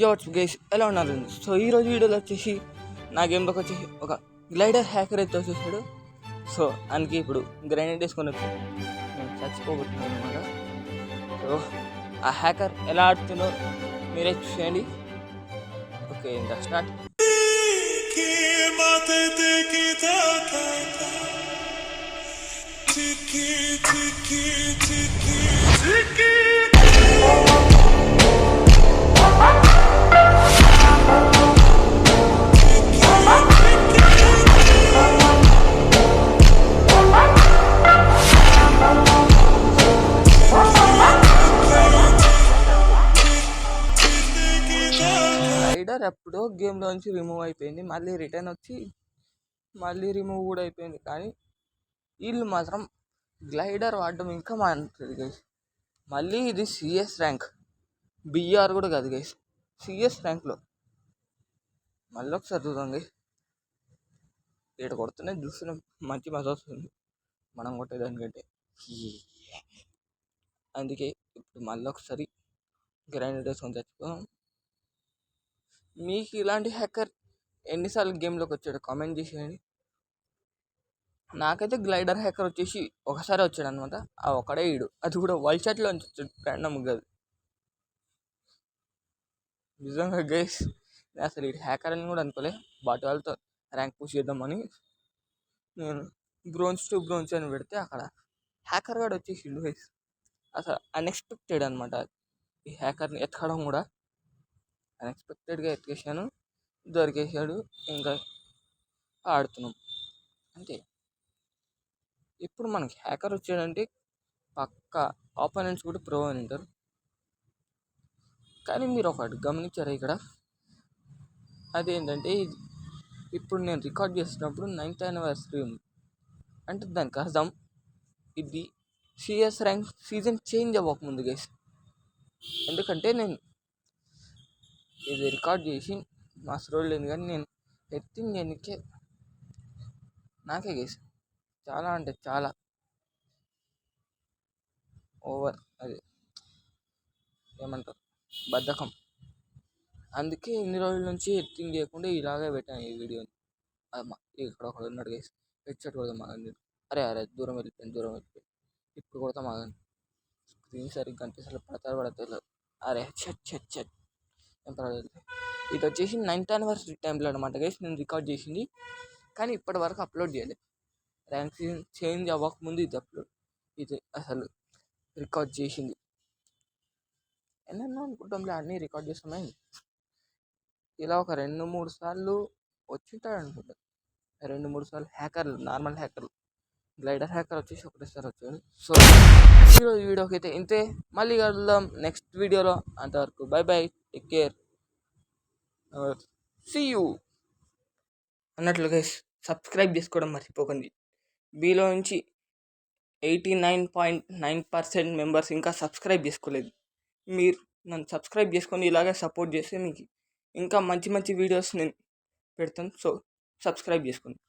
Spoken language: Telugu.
యోట్స్ గైస్ ఎలా ఉన్నారు? సో ఈరోజు వీడియోలో వచ్చేసి నా గేమ్లోకి వచ్చేసి ఒక గ్లైడర్ హ్యాకర్ అయితే వచ్చేసాడు. సో అందుకే ఇప్పుడు గ్రైండ్ వేసుకొని వచ్చి నేను చచ్చిపోబోతున్నాను అనమాట. సో ఆ హ్యాకర్ ఎలా ఆడుతుందో మీరే చూసేయండి. ఓకే, ఇంకా స్టార్ట్. గ్లైడర్ ఎప్పుడో గేమ్లోంచి రిమూవ్ అయిపోయింది, మళ్ళీ రిటర్న్ వచ్చి మళ్ళీ రిమూవ్ కూడా అయిపోయింది. కానీ వీళ్ళు మాత్రం గ్లైడర్ వాడడం ఇంకా మాట్లాడుతుంది గైస్. మళ్ళీ ఇది సిఎస్ ర్యాంక్, బిఆర్ కూడా కాదు గైస్, సిఎస్ ర్యాంక్లో. మళ్ళీ ఒకసారి చూడండి, ఇక్కడ కొడుతూనే చూస్తున్నాం, మంచి మజా వస్తుంది మనం కొట్టేదానికంటే. అందుకే ఇప్పుడు మళ్ళీ ఒకసారి గ్రైండ్ వేసుకొని చచ్చిపోదాం. మీకు ఇలాంటి హ్యాకర్ ఎన్నిసార్లు గేమ్లోకి వచ్చాడో కామెంట్ చేసేయండి. నాకైతే గ్లైడర్ హ్యాకర్ వచ్చేసి ఒకసారి వచ్చాడు అనమాట. ఆ ఒకడే ఈడు, అది కూడా వరల్డ్ చాట్లో వచ్చాడు, ర్యాండమ్ కాదు. నిజంగా గైస్, నేను అసలు ఈ హ్యాకర్ అని కూడా అనుకోలే. బాటి వాళ్ళతో ర్యాంక్ పుష్ చేద్దామని నేను బ్రోన్స్ టు బ్రోన్స్ అని పెడితే అక్కడ హ్యాకర్ గాడు వచ్చేసిండు గైస్. అసలు అన్ఎక్స్పెక్టెడ్ అనమాట ఈ హ్యాకర్ని ఎత్తకడం కూడా. అన్ఎక్స్పెక్టెడ్గా ఎత్తుకేసాను, దొరికేసాడు, ఇంకా ఆడుతున్నాం అంతే. ఇప్పుడు మనకి హ్యాకర్ వచ్చాడంటే పక్క ఆపోనెంట్స్ కూడా ప్రో అని ఉంటారు. కానీ మీరు ఒకటి గమనించారా ఇక్కడ, అదేంటంటే ఇప్పుడు నేను రికార్డ్ చేస్తున్నప్పుడు 9th యానివర్సరీ ఉంది. అంటే దానికి అర్థం ఇది సిఎస్ ర్యాంక్ సీజన్ చేంజ్ అవ్వకముందు గైస్. ఎందుకంటే నేను ఇది రికార్డ్ చేసి మాస్ రోడ్ లేదు, కానీ నేను ఎత్తింది ఎన్నికే నాకే గైస్. చాలా అంటే చాలా ఓవర్, అది ఏమంటారు, బద్ధకం. అందుకే ఇన్ని రోజుల నుంచి ఎత్తింగ్ చేయకుండా ఇలాగే పెట్టాను ఈ వీడియోని. ఇక్కడ ఒకడు ఉన్నాడు గైస్, హెడ్షాట్ కొడతాం మాగండి. అరే దూరం వెళ్ళిపోయింది. ఇప్పుడు కొడతాం మాగండి. స్క్రీన్ సరిగ్గా కనిపిస్తుంది, పడతారు. అరే చెట్ ఏం పర్వాలేదు. ఇది వచ్చేసి 9th యానివర్సరీ టైంలో అనమాట గైస్ నేను రికార్డ్ చేసింది. కానీ ఇప్పటి వరకు అప్లోడ్ చేయలేదు. ర్యాంక్ సీజన్ చేంజ్ అవ్వకముందు ఇది అసలు రికార్డ్ చేసింది. ఎన్నెన్నో అనుకుంటాంలే, అన్నీ రికార్డ్ చేస్తామే. ఇలా ఒక 2-3 సార్లు వచ్చింటాడు అనుకుంటా. 2-3 సార్లు హ్యాకర్లు, నార్మల్ హ్యాకర్లు, గ్లైడర్ హ్యాకర్ వచ్చేసి ఒకటేసారి వచ్చాడు. సో ఈరోజు వీడియోకి అయితే ఇంతే. మళ్ళీ కలుద్దాం నెక్స్ట్ వీడియోలో. అంతవరకు bye bye, take care, see you అన్నట్లు గైస్. సబ్స్క్రైబ్ చేసుకోవడం మర్చిపోకండి. బీలో నుంచి 89.9% మెంబర్స్ ఇంకా సబ్స్క్రైబ్ చేసుకోలేదు. మీరు నన్ను సబ్స్క్రైబ్ చేసుకొని ఇలాగే సపోర్ట్ చేస్తే మీకు ఇంకా మంచి మంచి వీడియోస్ నేను పెడతాను. సో సబ్స్క్రైబ్ చేసుకోండి.